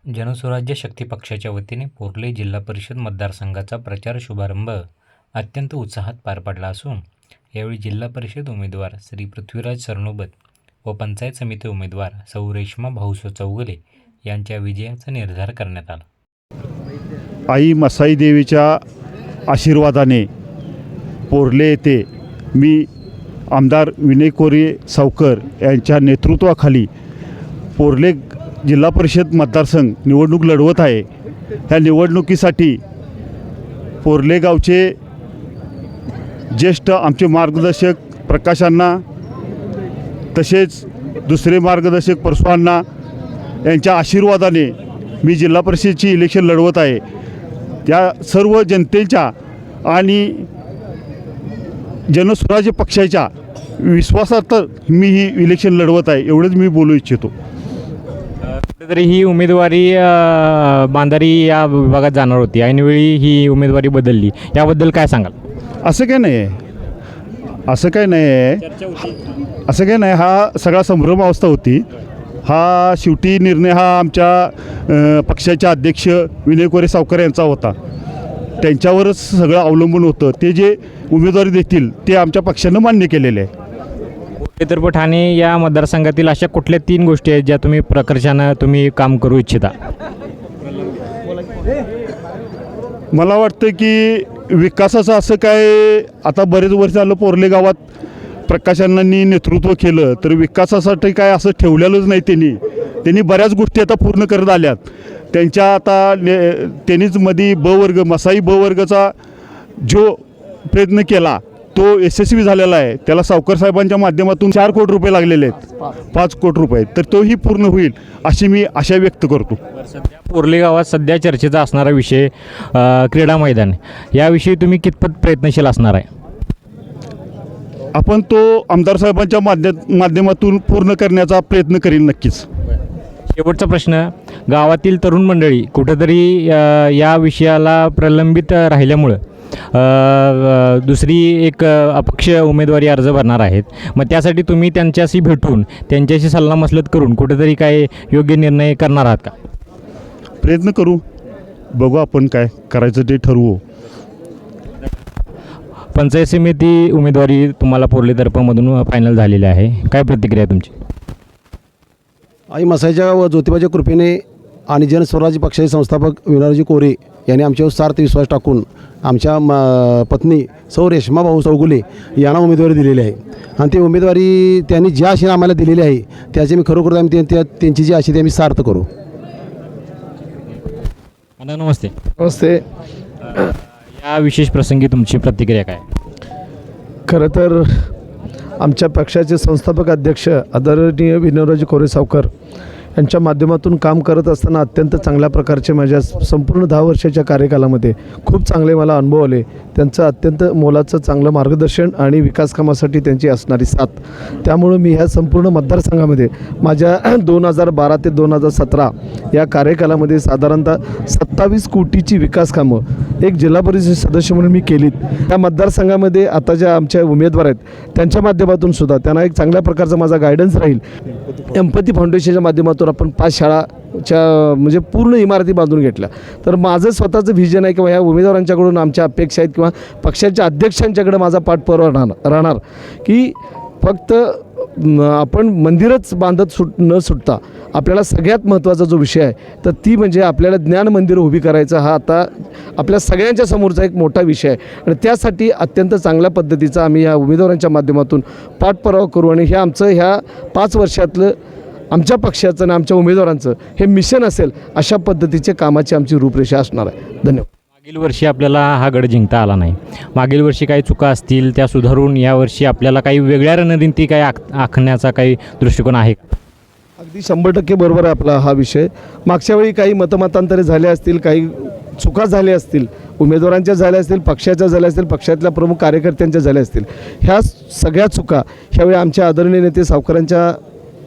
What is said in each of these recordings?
जनस्वराज्य शक्ती पक्षाच्या वतीने पोर्ले जिल्हा परिषद मतदारसंघाचा प्रचार शुभारंभ अत्यंत उत्साहात पार पडला असून यावेळी जिल्हा परिषद उमेदवार श्री पृथ्वीराज सरनोबत व पंचायत समिती उमेदवार सौ रेश्मा भाऊसो चौगुले यांच्या विजयाचा निर्धार करण्यात आला। आई मसाई देवीच्या आशीर्वादाने पोर्ले येथे मी आमदार विनय कोरे सावकर यांच्या नेतृत्वाखाली पोर्ले जिल्हा परिषद मतदारसंघ निवडणूक लढवत आहे। ह्या निवडणुकीसाठी पोर्ले गावचे ज्येष्ठ आमचे मार्गदर्शक प्रकाशांना तसेच दुसरे मार्गदर्शक परशुरांना यांच्या आशीर्वादाने मी जिल्हा परिषदेची इलेक्शन लढवत आहे। त्या सर्व जनतेच्या आणि जनस्वराज्य पक्षाच्या विश्वासार्थ मी ही इलेक्शन लढवत आहे, एवढंच मी बोलू इच्छितो। कुठेतरी ही उमेदवारी बांधारी या विभागात जाणार होती, ऐनवेळी ही उमेदवारी बदलली, याबद्दल काय सांगाल? असं काय नाही आहे, असं काय नाही आहे, असं काय नाही। हा सगळा संभ्रम अवस्था होती। हा शेवटी निर्णय हा आमच्या पक्षाचे अध्यक्ष विनय कोरे सावकर यांचा होता। त्यांच्यावरच सगळं अवलंबून होतं। ते जे उमेदवारी देतील ते आमच्या पक्षानं मान्य केलेले आहे। पोर्ले ठाणे या मतदारसंघातील अशा कुठल्या 3 गोष्टी आहेत ज्या तुम्ही प्रकर्षानं तुम्ही काम करू इच्छिता? मला वाटतं की विकासाचं असं काय, आता बरेच वर्ष झालं पोर्ले गावात प्रकाशांनी नेतृत्व केलं, तर विकासासाठी काय असं ठेवलेलंच नाही। त्यांनी बऱ्याच गोष्टी आता पूर्ण करत आल्यात। त्यांच्या आता त्यांनीच मध्ये ब वर्ग मसाई ब वर्गाचा जो प्रयत्न केला तो यशस्वी झालेला आहे। त्याला सावकर साहेबांच्या माध्यमातून 4 कोटी रुपये लागलेले आहेत, 5 कोटी रुपये, तर तोही पूर्ण होईल अशी मी आशा व्यक्त करतो। सध्या पोर्ले गावात सध्या चर्चेचा असणारा विषय क्रीडा मैदान, याविषयी तुम्ही कितपत प्रयत्नशील असणार आहे? आपण तो आमदार साहेबांच्या माध्यमातून पूर्ण करण्याचा प्रयत्न करीन नक्कीच। शेवटचा प्रश्न, गावातील तरुण मंडळी कुठेतरी या विषयाला प्रलंबित राहिल्यामुळं दुसरी एक अपक्ष उमेदवारी अर्ज भरणार आहेत, मग त्यासाठी तुम्ही त्यांच्याशी भेटून त्यांच्याशी सल्लामसलत करून कुठेतरी काय योग्य निर्णय करणार आहात का? प्रयत्न करू, बघू आपण काय करायचं ते ठरवू। पंचायत समिती उमेदवारी तुम्हाला पोर्ले तर्फामधून फायनल झालेली आहे, काय प्रतिक्रिया तुमची? आई मसाईच्या व ज्योतिबाच्या कृपेने आणि जनस्वराज्य पक्षाचे संस्थापक विनोदजी कोरे यांनी आमच्यावर सार्थ विश्वास टाकून आमच्या पत्नी सौ रेश्मा भाऊ चौगुले यांना उमेदवारी दिलेली आहे। आणि ती उमेदवारी त्यांनी ज्या आशेने आम्हाला दिलेली आहे त्याची मी खरोखर आम्ही त्यांची जी आशा ती आम्ही सार्थ करू। नमस्ते। नमस्ते। या विशेष प्रसंगी तुमची प्रतिक्रिया काय? खरं तर आमच्या पक्षाचे संस्थापक अध्यक्ष आदरणीय विनोदजी कोरे सावकर यांच्या माध्यमातून काम करत असताना अत्यंत चांगल्या प्रकारचे माझ्या संपूर्ण 10 वर्षाच्या कार्यकालामध्ये खूप चांगले मला अनुभव आले। त्यांचं अत्यंत मोलाचं चांगलं मार्गदर्शन आणि विकास कामासाठी त्यांची असणारी साथ, त्यामुळं मी ह्या संपूर्ण मतदारसंघामध्ये माझ्या 2012 ते 2017 या कार्यकालामध्ये साधारणतः 27 कोटीची विकास कामं एक जिल्हा परिषद सदस्य म्हणून मी केलीत। त्या मतदारसंघामध्ये आता ज्या आमच्या उमेदवार आहेत त्यांच्या माध्यमातून सुद्धा त्यांना एक चांगल्या प्रकारचा माझा गायडन्स राहील। एम्पथी फाउंडेशनच्या माध्यमातून आपण 5 शाळाच्या म्हणजे पूर्ण इमारती बांधून घेतल्या। तर माझं स्वतःचं व्हिजन आहे किंवा ह्या उमेदवारांच्याकडून आमच्या अपेक्षा आहेत किंवा पक्षाच्या अध्यक्षांच्याकडे माझा पाठपुरावा राहणार की फक्त आपण मंदिरच बांधत न सुटता आपल्याला सगळ्यात महत्त्वाचा जो विषय आहे तर ती म्हणजे आपल्याला ज्ञान मंदिर उभी करायचं, हा आता आपल्या सगळ्यांच्या समोरचा एक मोठा विषय आहे। आणि त्यासाठी अत्यंत चांगल्या पद्धतीचा आम्ही या उमेदवारांच्या माध्यमातून पाठपुरावा करू आणि हे आमचं ह्या 5 वर्षातलं आमच्या पक्षाचं आणि आमच्या उमेदवारांचं हे मिशन असेल अशा पद्धतीचे कामाची आमची रूपरेषा असणार आहे। धन्यवाद। मागील वर्षी आपल्याला हा गड जिंकता आला नाही, मागील वर्षी काही चुका असतील त्या सुधारून यावर्षी आपल्याला काही वेगळ्या रणनीती काही आखण्याचा काही दृष्टिकोन आहे? अगदी 100% बरोबर आहे आपला हा विषय। मागच्या वेळी काही मतमतांतरे झाले असतील, काही चुका झाल्या असतील, उमेदवारांच्या झाल्या असतील, पक्षाच्या झाल्या असतील, पक्षातल्या प्रमुख कार्यकर्त्यांच्या झाल्या असतील, ह्या सगळ्या चुका ह्यावेळी आमच्या आदरणीय नेते सावकरांच्या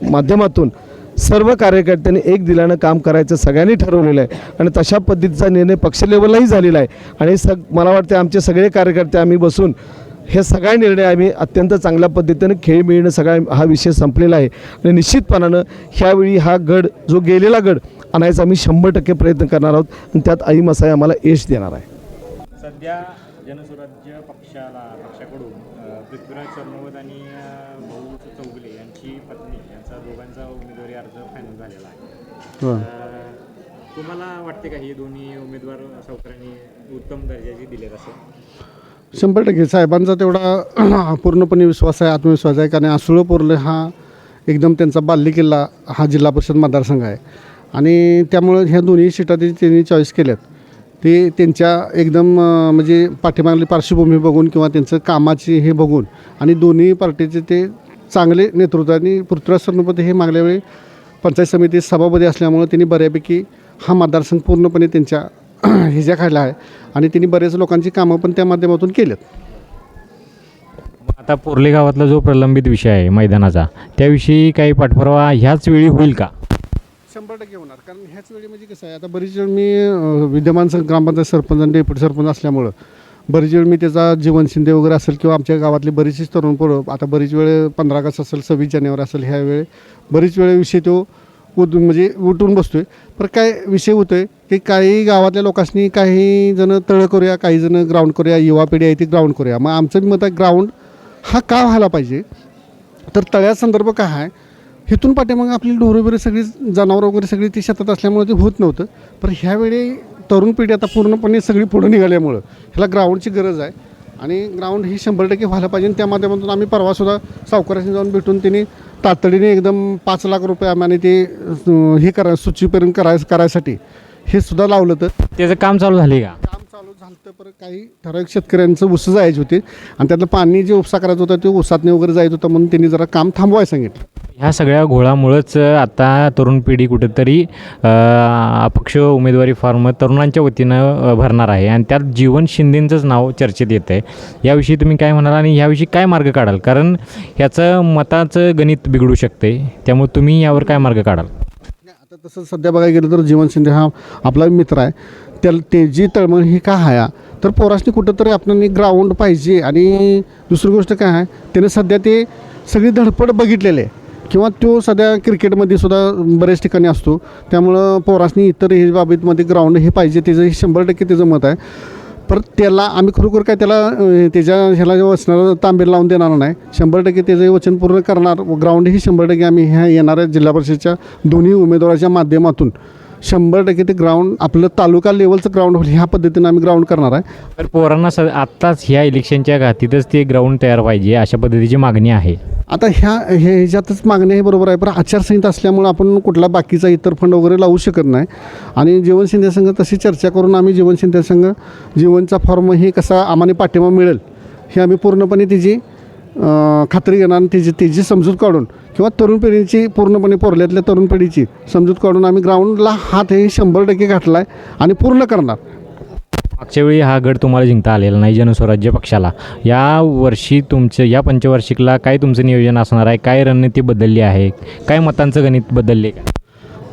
माध्यमातून सर्व कार्यकर्त्यांनी एक दिलानं काम करायचं सगळ्यांनी ठरवलेलं आहे आणि तशा पद्धतीचा निर्णय पक्ष लेवललाही झालेला आहे। आणि मला वाटते आमचे सगळे कार्यकर्ते आम्ही बसून हे सगळा निर्णय आम्ही अत्यंत चांगल्या पद्धतीनं खेळ मिळणं सगळा हा विषय संपलेला आहे आणि निश्चितपणानं ह्यावेळी हा गड जो गेलेला गड आणायचा आम्ही 100% प्रयत्न करणार आहोत आणि त्यात आई मसाई आम्हाला यश देणार आहे. सध्या जनस्वराज्य पक्षाकडून पृथ्वीराज सरनोबत आणि भाऊ चौगुले यांची पत्नी यांचा दोघांचा उमेदवारी अर्ज फायनल झालेला आहे. तुम्हाला वाटते का हे दोन्ही उमेदवार सावकारांनी उत्तम दर्जाचे दिलेत असं? 100% साहेबांचा तेवढा पूर्णपणे विश्वास आहे, आत्मविश्वास आहे. कारण आसुळ पोर्ले हा एकदम त्यांचा बालेकिल्ला हा जिल्हा परिषद मतदारसंघ आहे आणि त्यामुळं ह्या दोन्ही सीटा त्यांनी चॉईस केल्यात ते त्यांच्या एकदम म्हणजे पाठीमागली पार्श्वभूमी बघून किंवा त्यांचं कामाची हे बघून आणि दोन्ही पार्टीचे ते चांगले नेतृत्व आणि पृथ्वीराज सरनोबत हे मागल्या वेळी पंचायत समिती सभापती असल्यामुळं त्यांनी बऱ्यापैकी हा मतदारसंघ पूर्णपणे त्यांच्या ह्याच्याखाली आहे आणि त्यांनी बरेच लोकांची कामं पण त्या माध्यमातून केलेत. आता पोर्ले गावातला जो प्रलंबित विषय आहे मैदानाचा त्याविषयी काही पाठपुरावा ह्याच वेळी होईल का? 100% होणार. कारण ह्याच वेळी म्हणजे कसं आहे, आता बरीच वेळ मी विद्यमान ग्रामपंचायत सरपंच आणि डेप्युटी सरपंच असल्यामुळं बरीच वेळ मी त्याचा जीवन शिंदे वगैरे असेल किंवा आमच्या गावातली बरीचशी तरुण पोरं आता बरीच वेळ 15 ऑगस्ट असेल 26 जानेवारी असेल ह्या वेळी बरीच वेळ विषय तो म्हणजे उठून बसतो आहे. पण काय विषय होतो आहे की काही गावातल्या लोकांनी काही जण तळ करूया, काही जण ग्राउंड करूया, युवा पिढी आहे ती ग्राउंड करूया. मग आमचं मत आहे ग्राउंड हा का व्हायला पाहिजे, तर तळ्यासंदर्भ काय आहे, इथून पाठीमागं आपली ढोरं बिरं सगळी जनावरं वगैरे सगळी ती शेतात असल्यामुळे ते होत नव्हतं. पण ह्यावेळी तरुण पिढी आता पूर्णपणे सगळी पुढं निघाल्यामुळं ह्याला ग्राउंडची गरज आहे आणि ग्राउंड ही 100% व्हायला पाहिजे. आणि त्या माध्यमातून आम्ही परवासुद्धा सावकाराशी जाऊन भेटून त्यांनी तातडीने एकदम 5 लाख रुपये आम्हाला ते हे सूचीकरण करायसाठी हे सुद्धा लावलं. तर त्याचं काम चालू झाले का? काम चालू झालं तर परत काही ठराविक शेतकऱ्यांचं ऊस जायचे होते आणि त्यातलं पाणी जे उपसा करायचं होतं ते ऊसातने वगैरे जायचं होतं म्हणून त्यांनी जरा काम थांबवायला सांगितलं. ह्या सगळ्या घोळामुळंच आता तरुण पिढी कुठेतरी अपक्ष उमेदवारी फॉर्म तरुणांच्या वतीनं भरणार आहे आणि त्यात जीवन शिंदेंचंच नाव चर्चेत येतं आहे. याविषयी तुम्ही काय म्हणाल आणि याविषयी काय मार्ग काढाल? कारण ह्याचं मताचं गणित बिघडू शकते, त्यामुळे तुम्ही यावर काय मार्ग काढाल? आता तसं सध्या बघायला गेलं तर जीवन शिंदे हा आपला मित्र आहे. त्याची तळमळ ही का आहे तर पोरासनी कुठंतरी आपल्याला ग्राउंड पाहिजे. आणि दुसरी गोष्ट काय आहे, त्याने सध्या ते सगळी धडपड बघितलेली आहे किंवा तो सध्या क्रिकेटमध्ये सुद्धा बऱ्याच ठिकाणी असतो. त्यामुळं पोरासनी इतर हे बाबतीमध्ये ग्राउंड हे पाहिजे, त्याचं 100% त्याचं मत आहे. परत त्याला आम्ही खरोखर काय त्याला त्याच्या ह्याला वचनाला तांबेर लावून देणार नाही. 100% त्याचं वचन पूर्ण करणार. ग्राउंड ही 100% आम्ही ह्या येणाऱ्या जिल्हा परिषदेच्या दोन्ही उमेदवाराच्या माध्यमातून 100% ते ग्राउंड आपलं तालुका लेवलचं ग्राउंड होईल ह्या पद्धतीनं आम्ही ग्राउंड करणार आहे. तर पोरांना आत्ताच ह्या इलेक्शनच्या घातीतच ते ग्राउंड तयार पाहिजे अशा पद्धतीची मागणी आहे. आता ह्याच्यातच मागणी हे बरोबर आहे, पण आचारसंहिता असल्यामुळं आपण कुठला बाकीचा इतर फंड वगैरे लावू शकत नाही. आणि जीवन शिंदे संघ तशी चर्चा करून आम्ही जीवन शिंदे संघ जीवनचा फॉर्म हे कसा आम्हाला पाठिंबा मिळेल हे आम्ही पूर्णपणे त्याची खात्री घेणार आणि त्याची समजूत काढून किंवा तरुण पिढीची पूर्णपणे पोरल्यातल्या तरुण पिढीची समजूत काढून आम्ही ग्राउंडला हात हे 100% घातला आहे आणि पूर्ण करणार. मागच्या वेळी हा गड तुम्हाला जिंकता आलेला नाही जनस्वराज्य पक्षाला. या वर्षी तुमचं या पंचवार्षिकला काय तुमचं नियोजन असणार आहे? काय रणनीती बदलली आहे? काय मतांचं गणित बदलले का?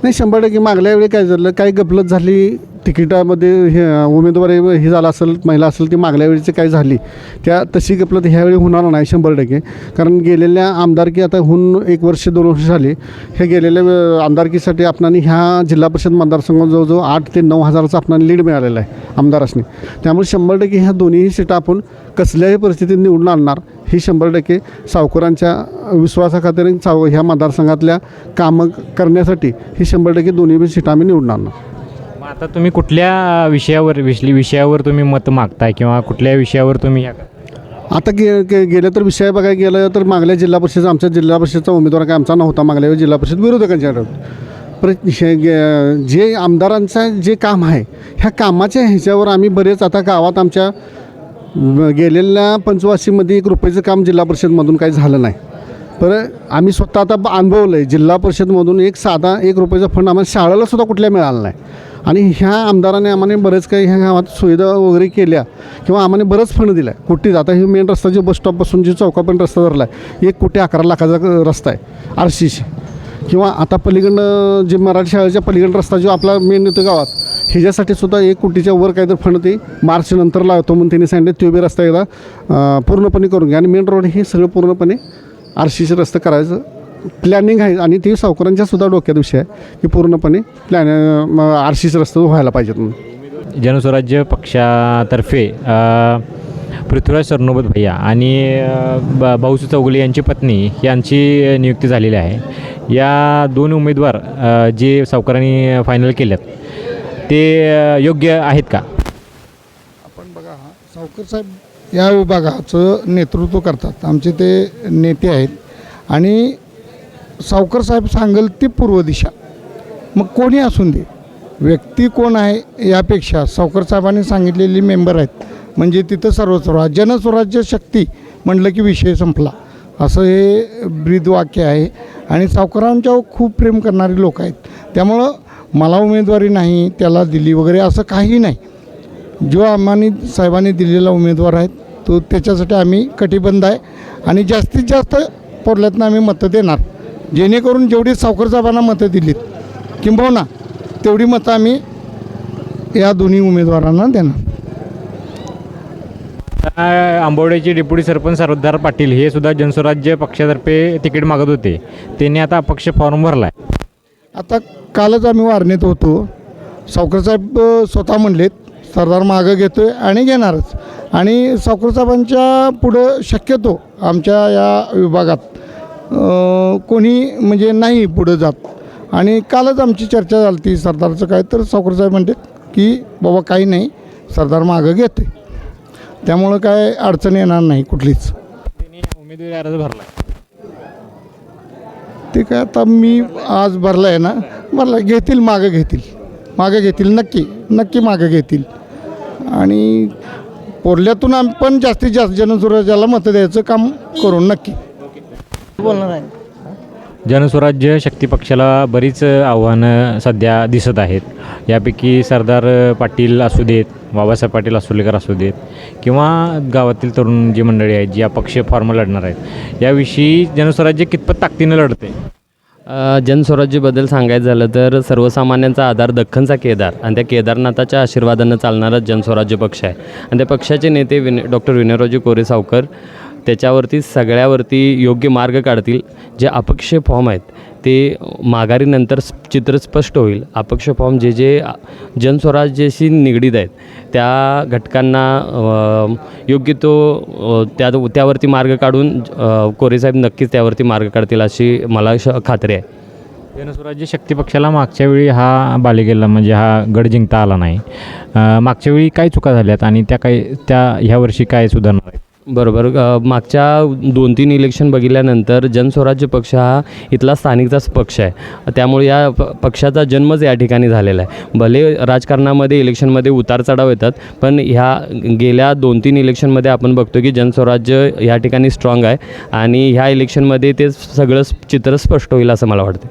नाही 100% मागल्या वेळी काय झालं, काही गफलत झाली तिकिटामध्ये हे उमेदवारी हे झालं असेल महिला असेल ती मागल्या वेळीची काय झाली त्या तशी गफलत ह्यावेळी होणार नाही 100%. कारण गेलेल्या आमदारकी आता होऊन 1 वर्ष 2 वर्ष झाली. हे गेलेल्या आमदारकीसाठी आपणाने ह्या जिल्हा परिषद मतदारसंघात जवळजवळ 8 ते 9 हजाराचा आपणाला लीड मिळालेला आहे आमदारांनी. त्यामुळे 100% ह्या दोन्ही सीटा आपण कसल्याही परिस्थितीत निवडून आणणार ही 100% सावकारांच्या विश्वासाखातीर ह्या मतदारसंघातल्या कामं करण्यासाठी ही 100% दोन्ही सीटा आम्ही निवडून आणणार. मग आता तुम्ही कुठल्या विषयावर तुम्ही मत मागताय किंवा कुठल्या विषयावर तुम्ही आता गेलं तर विषय बघायला गेलं तर मागल्या जिल्हा परिषद आमच्या जिल्हा परिषदचा उमेदवार काय आमचा नव्हता. मागल्या वेळी जिल्हा परिषद विरोधकांच्याकडे परत जे आमदारांचं जे काम आहे ह्या कामाच्या ह्याच्यावर आम्ही बरेच आता गावात आमच्या गेलेल्या पंचवार्षिकमध्ये 1 रुपयाचं काम जिल्हा परिषदमधून काही झालं नाही. पर आम्ही स्वतः आता अनुभवलं आहे जिल्हा परिषदमधून एक साधा 1 रुपयाचा फंड आम्हाला शाळेलासुद्धा कुठल्या मिळाला नाही. आणि ह्या आमदाराने आम्हाला बरेच काही ह्या गावात सुविधा वगैरे केल्या किंवा आम्हाला बरंच फंड दिला आहे. कुठे आता हे मेन रस्ता जो बसस्टॉपपासून जो चौकापर्यंत रस्ता धरला आहे 1 कोटी 11 लाखाचा रस्ता आहे RCC. किंवा आता पलीकडनं जे मराठी शाळेच्या पलीकडं रस्ता जो आपला मेन येतो गावात ह्याच्यासाठी सुद्धा 1 कोटीच्या वर काहीतरी फंड ते मार्च नंतर लावतो म्हणून त्यांनी सांगितलं. तो बी रस्ता एकदा पूर्णपणे करून घ्या आणि मेन रोड हे सगळं पूर्णपणे RCC रस्ता करायचं प्लॅनिंग आहे आणि ते सावकारांच्या सुद्धा डोक्यात विषय आहे की पूर्णपणे RCC रस्ता व्हायला पाहिजेत म्हणून. जनस्वराज्य पक्षातर्फे पृथ्वीराज सरनोबत भैया आणि भाऊसू चौगुले यांची पत्नी यांची नियुक्ती झालेली आहे. या 2 उमेदवार जे सावकारांनी फायनल केल्यात ते योग्य आहेत का? आपण बघा सावकर साहेब या विभागाचं नेतृत्व करतात. आमचे ते नेते आहेत आणि सावकर साहेब सांगेल ती पूर्व दिशा, मग कोणी असून दे, व्यक्ती कोण आहे यापेक्षा सावकर साहेबांनी सांगितलेली मेंबर आहेत म्हणजे तिथं सर्वस्व जनस्वराज्य शक्ती म्हटलं की विषय संपला, असं हे ब्रीदवाक्य आहे. आणि सावकारांच्यावर खूप प्रेम करणारी लोक आहेत. त्यामुळं मला उमेदवारी नाही त्याला दिली वगैरे असं काही नाही. जो आम्हाने साहेबांनी दिलेला उमेदवार आहे तो त्याच्यासाठी आम्ही कटिबद्ध आहे आणि जास्तीत जास्त पोरल्यातनं आम्ही मतं देणार, जेणेकरून जेवढी सावकर साहेबांना मतं दिलीत किंबहुना तेवढी मतं आम्ही या दोन्ही उमेदवारांना देणार. आंबवड्याचे डेप्युटी सरपंच सरदार पाटील हे सुद्धा जनस्वराज्य पक्षातर्फे तिकीट मागत होते. त्यांनी आता अपक्ष फॉर्म भरला आहे. आता कालच आम्ही वारणेत होतो. सावकरसाहेब स्वतः म्हणलेत सरदार मागं घेतो आहे आणि घेणारच. आणि सावकरसाहेबांच्या पुढं शक्यतो आमच्या या विभागात कोणी म्हणजे नाही पुढं जात. आणि कालच आमची चर्चा झाली ती सरदारचं काय, तर सावकरसाहेब म्हणतात की बाबा काही नाही, सरदार मागं घेते, त्यामुळं काय अडचण येणार नाही कुठलीच. त्यांनी उमेदवारी अर्ज भरला. ते काय आता मी आज भरला आहे ना, भरला घेतील, मागं घेतील नक्की मागं घेतील. आणि पोरल्यातून आम्ही पण जास्तीत जास्त जनस्वराज्याला मतं द्यायचं काम करून नक्की बोलणार आहे. जनस्वराज्य शक्ती पक्षाला बरीच आव्हानं सध्या दिसत आहेत. यापैकी सरदार पाटील असू देत, बाबासाहेब पाटील आसुलेकर असू देत किंवा गावातील तरुण जी मंडळी आहेत जी अपक्ष फॉर्म लढणार आहेत, याविषयी जनस्वराज्य कितपत ताकदीनं लढते? जनस्वराज्याबद्दल सांगायचं झालं तर सर्वसामान्यांचा आधार दख्खनचा केदार आणि त्या केदारनाथाच्या आशीर्वादानं चालणारा जनस्वराज्य पक्ष आहे. आणि त्या पक्षाचे नेते डॉक्टर विनयरावजी कोरे सावकर त्याच्यावरती सगळ्यावरती योग्य मार्ग काढतील. जे अपक्ष फॉर्म आहेत ते माघारीनंतर चित्र स्पष्ट होईल. अपक्ष फॉर्म जे जनस्वराज्याशी निगडीत आहेत त्या घटकांना योग्य तो त्यावरती मार्ग काढून कोरेसाहेब नक्कीच त्यावरती मार्ग काढतील अशी मला खात्री आहे. जनस्वराज्य शक्ती पक्षाला मागच्या वेळी हा बालेकिल्ला म्हणजे हा गड जिंकता आला नाही. मागच्या वेळी काय चुका झाल्यात आणि त्या ह्या वर्षी काय सुधारणार आहेत? बरोबर. मागच्या 2-3 इलेक्शन बघितल्यानंतर जनस्वराज्य पक्ष हा इथला स्थानिकचाच पक्ष आहे. त्यामुळे या पक्षाचा जन्मच या ठिकाणी झालेला आहे. भले राजकारणामध्ये इलेक्शनमध्ये उतार चढाव येतात, पण ह्या गेल्या 2-3 इलेक्शनमध्ये आपण बघतो की जनस्वराज्य ह्या ठिकाणी स्ट्रॉंग आहे आणि ह्या इलेक्शनमध्ये ते सगळं चित्र स्पष्ट होईल असं मला वाटतं.